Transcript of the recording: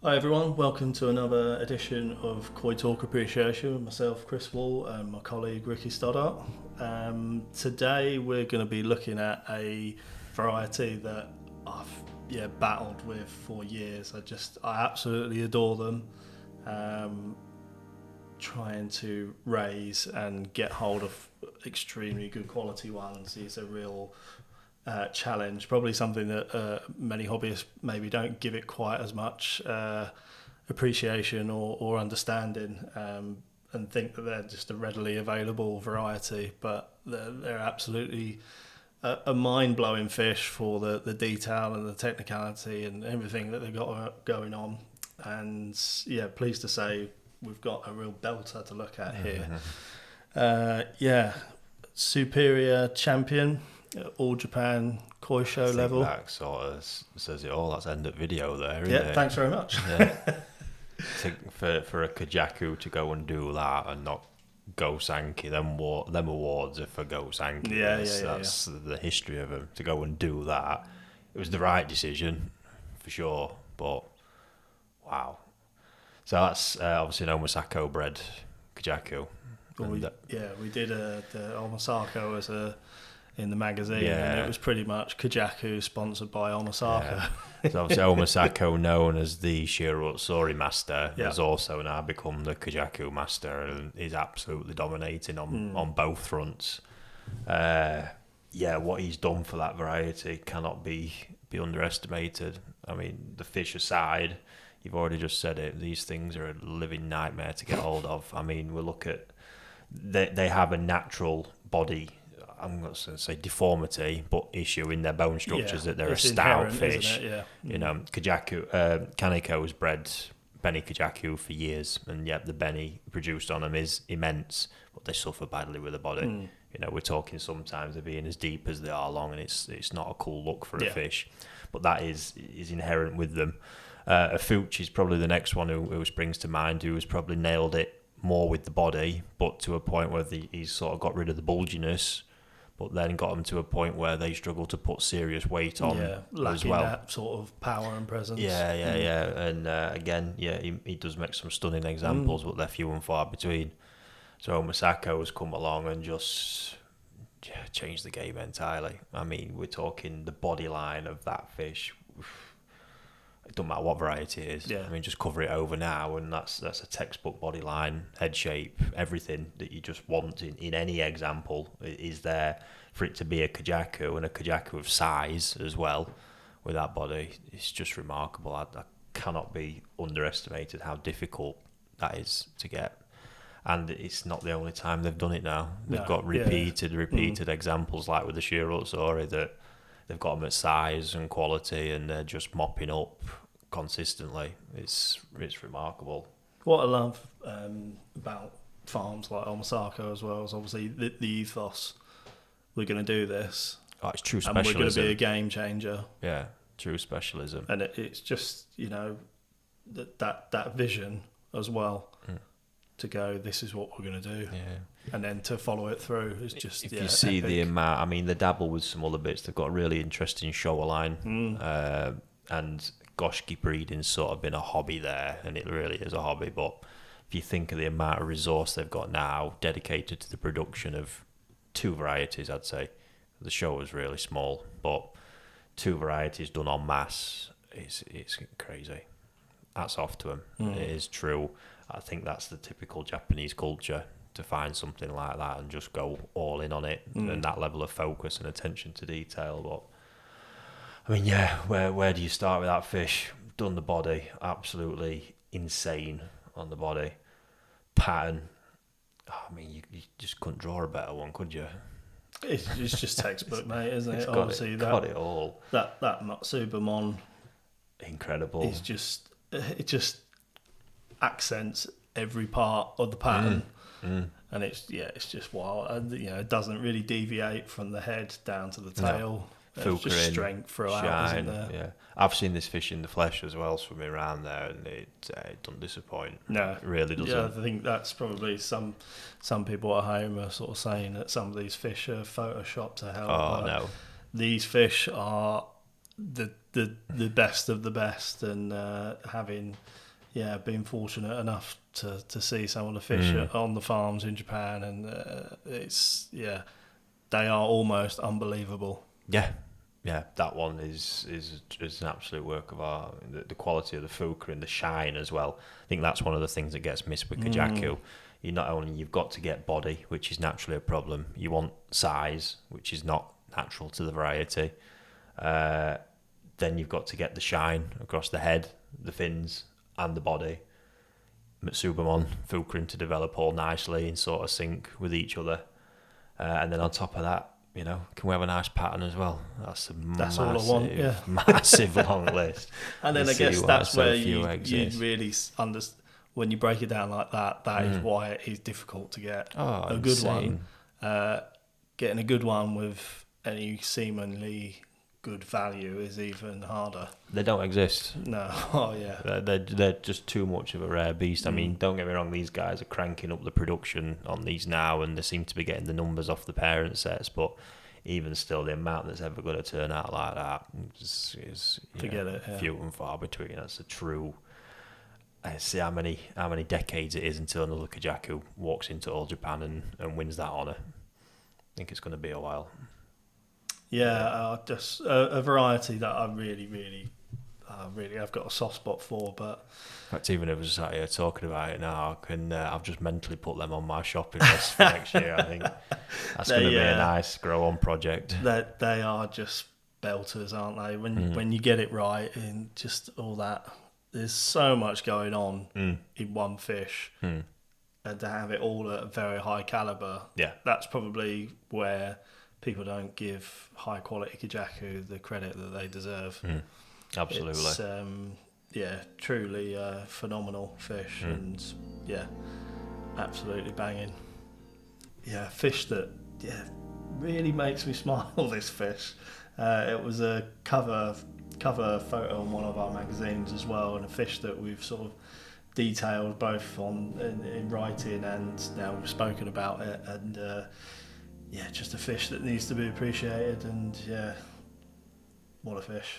Hi everyone, welcome to another edition of Koi Talk Appreciation with myself, Chris Wall, and my colleague Ricky Stoddart. Today we're going to be looking at a variety that I've battled with for years. I absolutely adore them. Trying to raise and get hold of extremely good quality ones is a real challenge, probably something that many hobbyists maybe don't give it quite as much appreciation or understanding, and think that they're just a readily available variety, but they're absolutely a mind-blowing fish for the detail and the technicality and everything that they've got going on. And yeah, pleased to say we've got a real belter to look at here. Superior champion, all Japan koi show level. That sort of says it all. That's end of video there, isn't Yeah, it? thanks very much. Yeah. For a Kujaku to go and do that and not go Sankey, them awards are for go Sankey. That's the history of them. To go and do that, it was the right decision for sure. But wow, so that's obviously an Omasako bred Kujaku. Well, we did the Omasaka in the magazine, and it was pretty much Kujaku sponsored by Omasaka. Yeah. So obviously Omasako, known as the Shirotsuori master, has also now become the Kujaku master, and is absolutely dominating on both fronts. What he's done for that variety cannot be underestimated. I mean, the fish aside, you've already just said it, these things are a living nightmare to get hold of. I mean, we look at, they have a natural body, I'm not going to say deformity, but issue in their bone structures, that they're a stout fish. You know, Kujaku, Kaneko's bred Benny Kujaku for years, and yet the Benny produced on them is immense, but they suffer badly with the body. You know, we're talking sometimes they're being as deep as they are long, and it's not a cool look for a fish, but that is inherent with them. Afuchi is probably the next one who springs to mind, who has probably nailed it more with the body, but to a point where he's sort of got rid of the bulginess, but then got them to a point where they struggle to put serious weight on as well. That sort of power and presence. And again, he does make some stunning examples, but they're few and far between. So Omasaka has come along and just changed the game entirely. I mean, we're talking the body line of that fish. It doesn't matter what variety it is. I mean, just cover it over now, and that's a textbook body line, head shape, everything that you just want in any example is there for it to be a Kujaku, and a Kujaku of size as well with that body. It's just remarkable. I cannot be underestimated how difficult that is to get. And it's not the only time they've done it now. They've got repeated examples, like with the Shirotsuori, that they've got them at size and quality, and they're just mopping up consistently. It's remarkable. What I love about farms like Omasaka as well is obviously the ethos. We're going to do this. Oh, it's true specialism. And we're going to be a game changer. Yeah, true specialism. And it's just, that vision as well. To go, this is what we're going to do, and then to follow it through is just. If you see epic. The amount, I mean, they dabble with some other bits. They've got a really interesting shoreline, and Goshki breeding's sort of been a hobby there, and it really is a hobby. But if you think of the amount of resource they've got now dedicated to the production of two varieties, I'd say the show is really small, but two varieties done en masse, it's crazy. That's off to them. It is true. I think that's the typical Japanese culture, to find something like that and just go all in on it, and that level of focus and attention to detail. But I mean, where do you start with that fish? Done the body, absolutely insane on the body. Pattern, I mean, you just couldn't draw a better one, could you? It's just textbook, mate, isn't it? Obviously, got it all. That Matsubamon, incredible. It just accents every part of the pattern, and it's just wild. And it doesn't really deviate from the head down to the tail. It's just strength throughout, isn't there? Yeah, I've seen this fish in the flesh as well, swimming around there, and it doesn't disappoint. No, it really doesn't. Yeah, I think that's probably some people at home are sort of saying that some of these fish are photoshopped to help. Oh no, these fish are the the best of the best, and having been fortunate enough to see some of the fish on the farms in Japan, and they are almost unbelievable. Yeah, that one is an absolute work of art. The quality of the fuka and the shine as well. I think that's one of the things that gets missed with Kujaku. You've got to get body, which is naturally a problem. You want size, which is not natural to the variety. Then you've got to get the shine across the head, the fins, and the body. Matsubamon, fuka to develop all nicely in sort of sync with each other. And then on top of that, can we have a nice pattern as well? That's all I want, massive long list. And then I guess that's where you really understand, when you break it down like that, is why it is difficult to get a good one. Getting a good one with any seemingly good value is even harder. They don't exist. No. They're just too much of a rare beast. I mean, don't get me wrong, these guys are cranking up the production on these now, and they seem to be getting the numbers off the parent sets, but even still, the amount that's ever going to turn out like that is few and far between. That's a true. I see how many decades it is until another Kujaku walks into All Japan and wins that honour. I think it's going to be a while. Just a variety that I really have got a soft spot for. But in fact, even if I was sat here talking about it now, I've just mentally put them on my shopping list for next year. I think that's going to be a nice grow-on project. They are just belters, aren't they? When you get it right, and just all that. There's so much going on in one fish, and to have it all at a very high calibre, that's probably where people don't give high quality Kujaku the credit that they deserve. Absolutely. It's, truly phenomenal fish, and absolutely banging. Yeah, fish that really makes me smile. This fish, it was a cover photo on one of our magazines as well, and a fish that we've sort of detailed both in writing and now we've spoken about it, and just a fish that needs to be appreciated, and what a fish.